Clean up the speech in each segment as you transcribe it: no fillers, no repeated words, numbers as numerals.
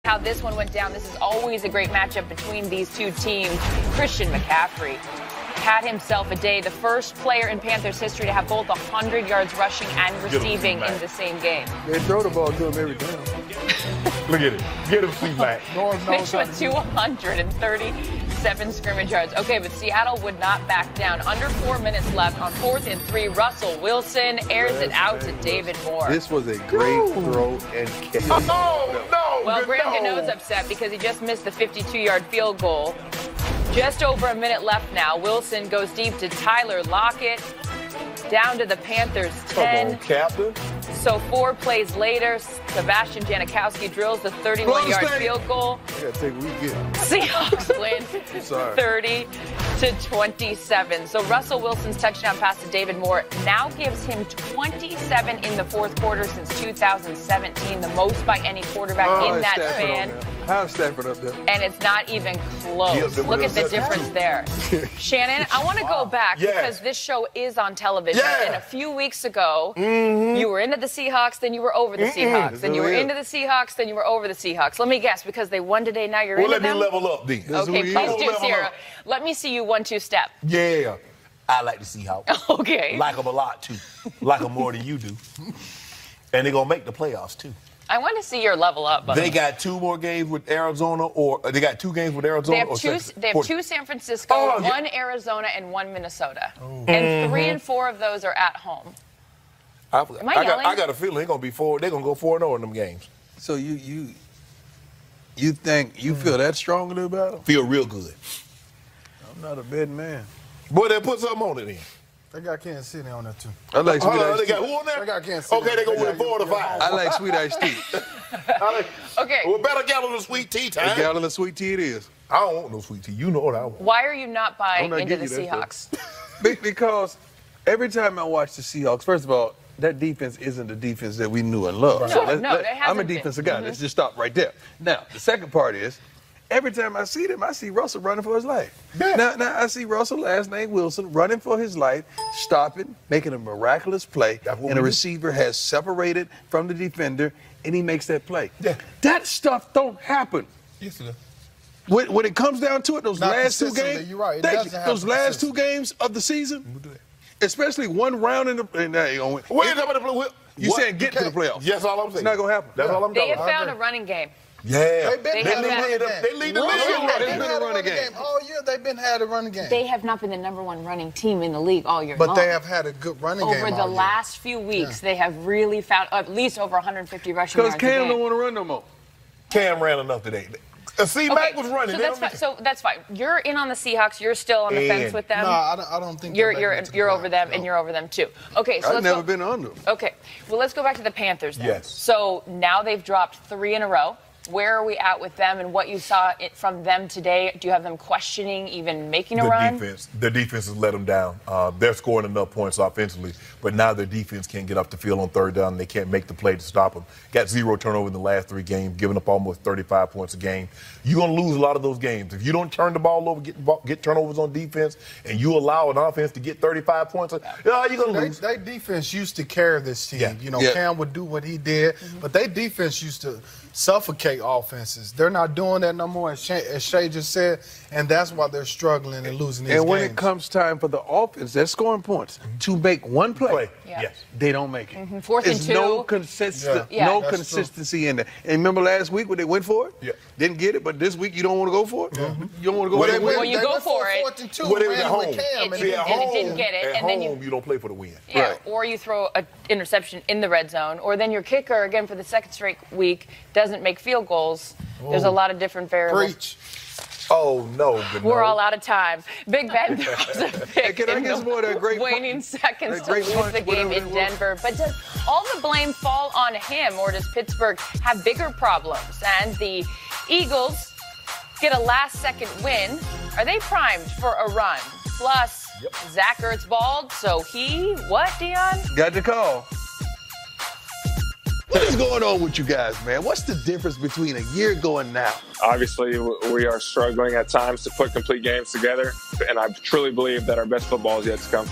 how this one went down. This is always a great matchup between these two teams. Christian McCaffrey had himself a day, the first player in Panthers history to have both 100 yards rushing and receiving in the same game. They throw the ball to him every time. Look at it. Get him sweet back. Finished with 237 scrimmage yards. Okay, but Seattle would not back down. Under 4 minutes left on 4th and 3. Russell Wilson airs it out to David Moore. This was a great throw and catch. Oh, no. Well, Graham Gano's upset because he just missed the 52-yard field goal. Just over a minute left now. Wilson goes deep to Tyler Lockett. Down to the Panthers 10. Come on, Captain. So 4 plays later, Sebastian Janikowski drills the 31-yard field goal. I gotta take what we get. Seahawks win 30-27. So Russell Wilson's touchdown pass to David Moore now gives him 27 in the fourth quarter since 2017, the most by any quarterback in that span. How's Stafford up there? And it's not even close. Look at the difference there. Shannon, I want to go back because this show is on television. And a few weeks ago, you were into the Seahawks, then you were over the Seahawks. Then you were into the Seahawks, then you were over the Seahawks. Let me guess, because they won today, now you're into them? Let me level up, then. Okay, please do, Sierra. Let me see you 1-2 step. Yeah. I like the Seahawks. Okay. Like them a lot, too. Like them more than you do. And they're going to make the playoffs, too. I want to see your level up. They got 2 more games with Arizona, or they got 2 games with Arizona. They have 2 San Francisco, 1 Arizona, and 1 Minnesota. And 3 and 4 of those are at home. I got a feeling they're going to be 4. They're going to go 4-0 in them games. So you think you feel that strongly about them? Feel real good. I'm not a betting man. Boy, they put something on it in. They got Kansas City on there, too. I like Sweet Ice They Tea. got who on there? They got Kansas City. Okay, they're going to win 4-5. I like Sweet Ice Tea. Okay. Well, better gallon of sweet tea time. A gallon of sweet tea it is. I don't want no sweet tea. You know what I want. Why are you not buying not into the giving you that Seahawks? Because every time I watch the Seahawks, first of all, that defense isn't the defense that we knew and loved. No, it I'm a hasn't defensive been. guy. Let's just stop right there. Now, the second part is, every time I see them, I see Russell running for his life. Yeah. Now I see Russell, last name Wilson, running for his life, stopping, making a miraculous play, and a receiver has separated from the defender, and he makes that play. Yeah. That stuff don't happen. Yes, it does. When it comes down to it, those Not last 2 consistently, games, you're right. It thank doesn't you, happen those last 2 consistently. games of the season, especially one round in the. You saying get to the playoffs? Yes, all I'm saying. It's not gonna happen. That's all I'm They talking have about. found a running game. Yeah. They have lead the league. They've been a running game. All year they've had a running game. They have not been the #1 running team in the league all year But long. they have had a good running game Over the all year. last few weeks, they have really found at least over 150 rushing yards Because a Cam game. don't want to run no more. Cam ran enough today. C-Mac was running. So that's fine. You're in on the Seahawks. You're still on the fence with them. No, I don't think You're they're making it to over the them, playoffs. and you're over them too. Okay, so I've let's never go. been on them. Okay, well let's go back to the Panthers then. Yes. So now they've dropped 3 in a row. Where are we at with them, and what you saw from them today? Do you have them questioning even making a run? The defense has let them down. They're scoring enough points offensively, but now their defense can't get up the field on 3rd down, and they can't make the play to stop them. Got 0 turnover in the last 3 games, giving up almost 35 points a game. You're going to lose a lot of those games. If you don't turn the ball over, get turnovers on defense, and you allow an offense to get 35 points, you're going to lose. They defense used to carry this team. Yeah. You know, Cam would do what he did, but they defense used to suffocate offenses. They're not doing that no more, as Shay just said, and that's why they're struggling and losing these games. And when it comes time for the offense, they're scoring points to make one play. Yeah. They don't make it. 4th and 2. There's no consistency in there. And remember last week when they went for it? Yeah. Didn't get it, but this week you don't want to go for it? You don't want to go Well, for it? Well, you go for it. 4th and 2, Well, they was ran at with home. Cam, It and didn't get it, At and then home, you don't play for the win. Yeah, Right. or you throw an interception in the red zone, or then your kicker, again for the 2nd straight week, doesn't make field goals. There's a lot of different variables. Preach. Oh, no. We're all out of time. Big Ben throws a pick Can I in get some more of that great waning seconds that to great lose punch, the game whatever it in was? Denver. But does all the blame fall on him, or does Pittsburgh have bigger problems? And the Eagles get a last-second win. Are they primed for a run? Plus, Zach Ertz balled, so what, Dion? Got the call. What is going on with you guys, man? What's the difference between a year ago and now? Obviously, we are struggling at times to put complete games together, and I truly believe that our best football is yet to come.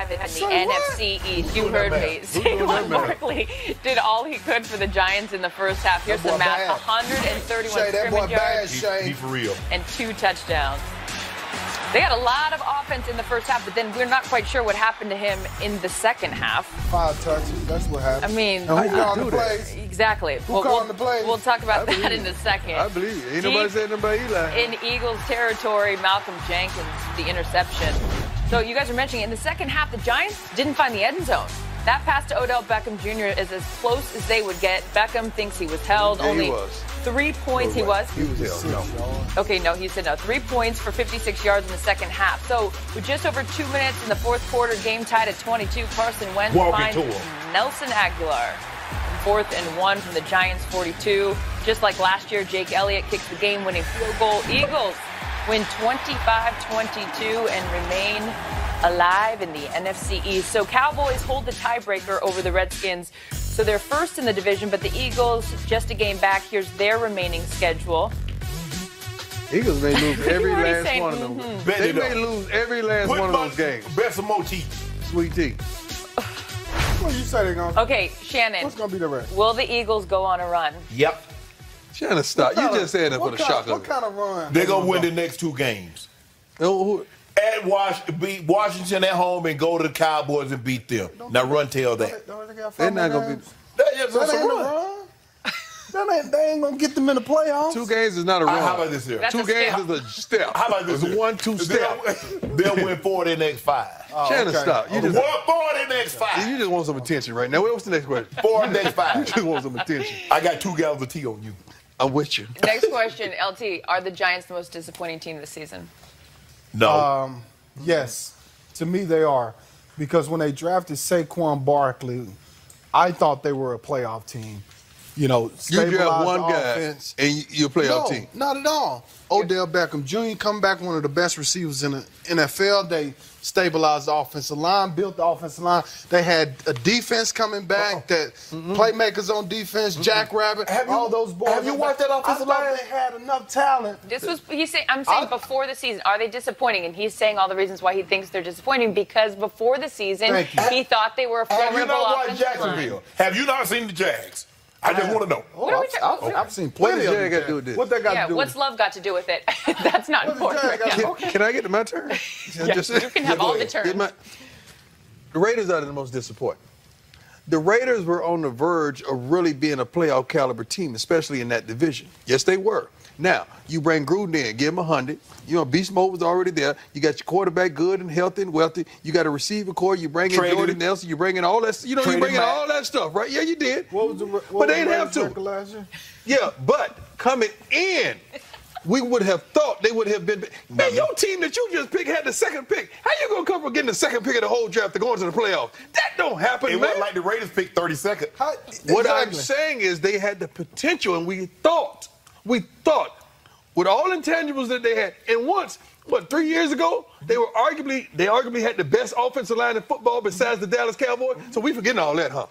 The NFC East. You heard me. Saquon Barkley did all he could for the Giants in the first half. Here's the math: 131 scrimmage yards. He for real. And 2 touchdowns. They had a lot of offense in the first half, but then we're not quite sure what happened to him in the second half. 5 touches. That's what happened. I mean, who called the plays? Exactly. Who called the plays? We'll talk about that in a second. I believe you. Ain't nobody saying nothing about Eli. In Eagles territory, Malcolm Jenkins, the interception. So you guys are mentioning in the second half, the Giants didn't find the end zone. That pass to Odell Beckham Jr. is as close as they would get. Beckham thinks he was held. Yeah, only he was. 3 points. He was? He was held. No. Okay, no, he said no. 3 points for 56 yards in the second half. So with just over 2 minutes in the fourth quarter, game tied at 22, Carson Wentz finds Nelson Aguilar. 4th and 1 from the Giants' 42. Just like last year, Jake Elliott kicks the game-winning field goal. Eagles win 25-22 and remain alive in the NFC East. So Cowboys hold the tiebreaker over the Redskins. So they're first in the division, but the Eagles just a game back. Here's their remaining schedule. Eagles may lose every last one of them. Mm-hmm. They may lose every last one of those games. Bet some more tea. Sweet tea. What you say they're going to Okay, Shannon. What's going to be the rest? Will the Eagles go on a run? Yep. Shannon, stop. You just saying that for the shock of it. What kind of run? They're going to win the next 2 games. At beat Washington at home and go to the Cowboys and beat them. Now run tell that. They're not going to be. That's That a ain't a run. run. They ain't going to get them in the playoffs. 2 games is not a run. How about this here? That's 2 a games step. is a step. How about this? It's a 1-2 step. They'll win 4 of their next 5. Shannon, okay. stop. You One just, 4 of their next 5. you just want some attention right now. What's the next question? 4 of their next You 5. just want some attention. I got 2 gallons of tea on you. I'm with you. Next question, LT. Are the Giants the most disappointing team this season? No. Yes. To me, they are. Because when they drafted Saquon Barkley, I thought they were a playoff team. You know, You draft one offense. guy and you're a playoff team. Not at all. Odell Beckham Jr. come back, one of the best receivers in the NFL. They stabilized the offensive line, built the offensive line. They had a defense coming back, that playmakers on defense, Jackrabbit, all those boys. Have you watched that offensive line? They had enough talent. I'm saying before the season, are they disappointing? And he's saying all the reasons why he thinks they're disappointing because before the season, he thought they were a Have you formidable not watched offensive line. Jacksonville? Have you not seen the Jags? I just want to know. I've seen What plenty does of Jared them. got to do with this? What they got Yeah, to do what's with love got to do with it? That's not important right now. Can I get to my turn? Yes, you can have all the turns. The Raiders are the most disappointing. The Raiders were on the verge of really being a playoff caliber team, especially in that division. Yes, they were. Now, you bring Gruden in, give him 100. You know, beast mode was already there. You got your quarterback good and healthy and wealthy. You got a receiver core. You bring in Jordan Nelson. You bring in all that. You know, you bring in all that stuff, right? Yeah, you did. What was But they didn't have to. last year? Yeah, but coming in, we would have thought they would have been. Man, your team that you just picked had the second pick. How you gonna come from getting the second pick of the whole draft to go into the playoffs? That don't happen, It man. wasn't like the Raiders picked 32nd. What I'm saying is they had the potential, and we thought, with all intangibles that they had, and once, 3 years ago, they arguably had the best offensive line in football besides the Dallas Cowboys. So we forgetting all that, huh?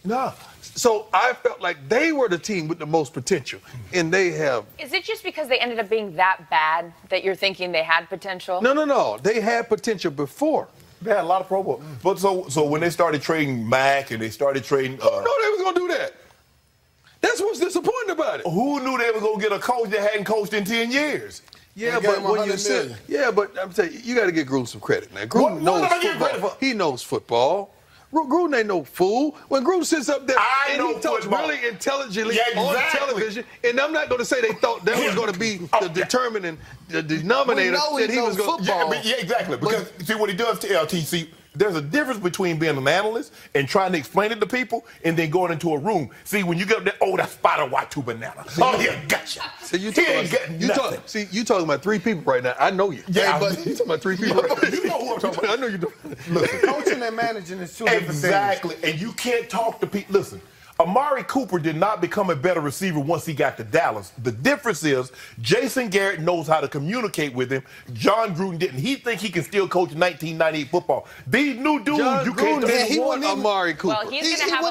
No. So I felt like they were the team with the most potential, and they have. Is it just because they ended up being that bad that you're thinking they had potential? No. They had potential before. They had a lot of Pro Bowl. But so when they started trading Mack and they started trading. Who knew they was gonna do that? That's what's disappointing about it. Who knew they were gonna get a coach that hadn't coached in 10 years? Yeah, but when you said, but I'm telling you got to give Gruden some credit, man. Gruden knows football. He knows football. Gruden ain't no fool. When Gruden sits up there and he talks really intelligently on television, and I'm not going to say they thought that was going to be the determining, the denominator that he was going to. Yeah, exactly. Because see what he does to LTC. There's a difference between being an analyst and trying to explain it to people and then going into a room. See, when you get up there, that's Spider White banana. Yeah, gotcha. So you talking about 3 people right now. I know you. Yeah, but you talking about 3 people right now. You know who I'm talking about. I know you do. Listen. Coaching and managing is 2 different things. Exactly. And you can't talk to people. Listen. Amari Cooper did not become a better receiver once he got to Dallas. The difference is Jason Garrett knows how to communicate with him. John Gruden didn't. He think he can still coach 1998 football. These new dudes, John you can't. Gruden didn't want Amari Cooper. Well, he's going to have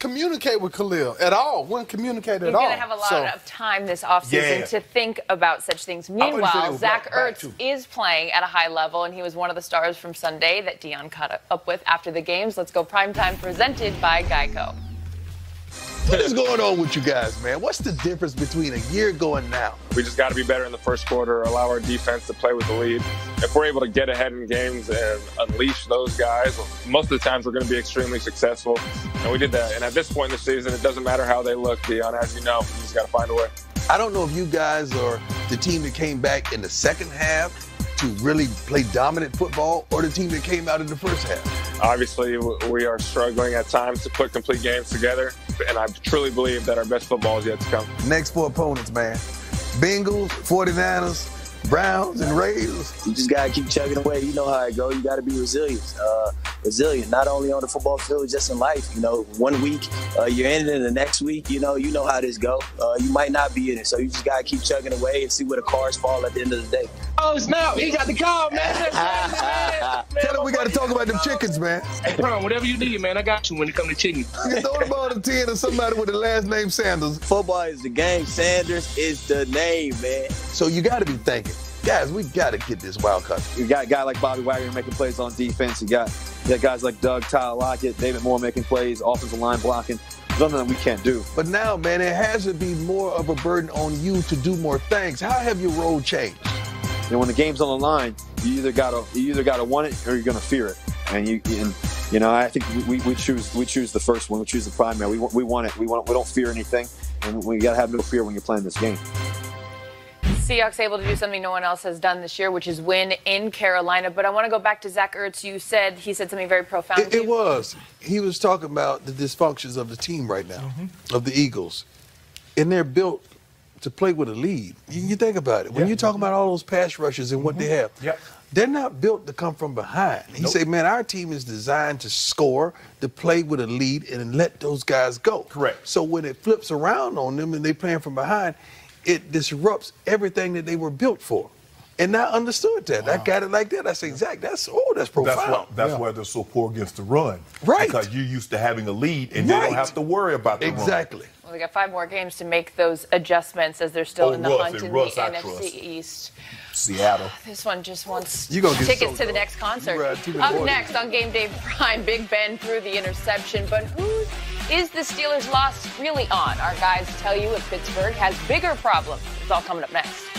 communicate with Khalil at all. Wouldn't communicate at all. He's going to have a lot of time this offseason to think about such things. Meanwhile, Zach Ertz is playing at a high level, and he was one of the stars from Sunday that Dion caught up with after the games. Let's go primetime, presented by Geico. What is going on with you guys, man? What's the difference between a year ago and now? We just got to be better in the first quarter, allow our defense to play with the lead. If we're able to get ahead in games and unleash those guys, most of the times we're going to be extremely successful. And we did that. And at this point in the season, it doesn't matter how they look, Dion. As you know, you just got to find a way. I don't know if you guys are the team that came back in the second half to really play dominant football or the team that came out in the first half. Obviously, we are struggling at times to put complete games together, and I truly believe that our best football is yet to come. Next 4 opponents, man. Bengals, 49ers, Browns, and Raiders. You just got to keep chugging away. You know how it goes. You got to be resilient. Resilient, not only on the football field, just in life. You know, 1 week, you're in it, and the next week, you know how this go. You might not be in it, so you just got to keep chugging away and see where the cars fall at the end of the day. Oh, snap. He got the call, man. Tell him we got to talk about them chickens, man. Hey, Ron, whatever you need, man, I got you when it comes to chicken. You throw the ball to 10 or somebody with the last name Sanders. Football is the game. Sanders is the name, man. So you got to be thinking, guys, we got to get this wild card. You got a guy like Bobby Wagner making plays on defense. You got guys like Doug, Tyler Lockett, David Moore making plays, offensive line blocking. There's nothing that we can't do. But now, man, it has to be more of a burden on you to do more things. How have your role changed? You know, when the game's on the line, you either gotta want it or you're gonna fear it. And you know, I think we choose the first one. We choose the primary. We want it. We don't fear anything, and we gotta have no fear when you're playing this game. Seahawks able to do something no one else has done this year, which is win in Carolina. But I want to go back to Zach Ertz. He said something very profound. It was. He was talking about the dysfunctions of the team right now, of the Eagles. And they're built to play with a lead. You think about it. When you're talking about all those pass rushes and what they have, they're not built to come from behind. He said, man, our team is designed to score, to play with a lead, and let those guys go. Correct. So when it flips around on them and they're playing from behind, it disrupts everything that they were built for. And I understood that. Wow. I got it like that. I said, Zach, that's profound. That's why they're so poor against the run. Right. Because you're used to having a lead, and you don't have to worry about the run. Exactly. Well, we got 5 more games to make those adjustments as they're still in the hunt in the NFC East. Seattle. This one just wants tickets to the next concert. Up next on Game Day Prime, Big Ben threw the interception, but who is the Steelers' loss really on? Our guys tell you if Pittsburgh has bigger problems. It's all coming up next.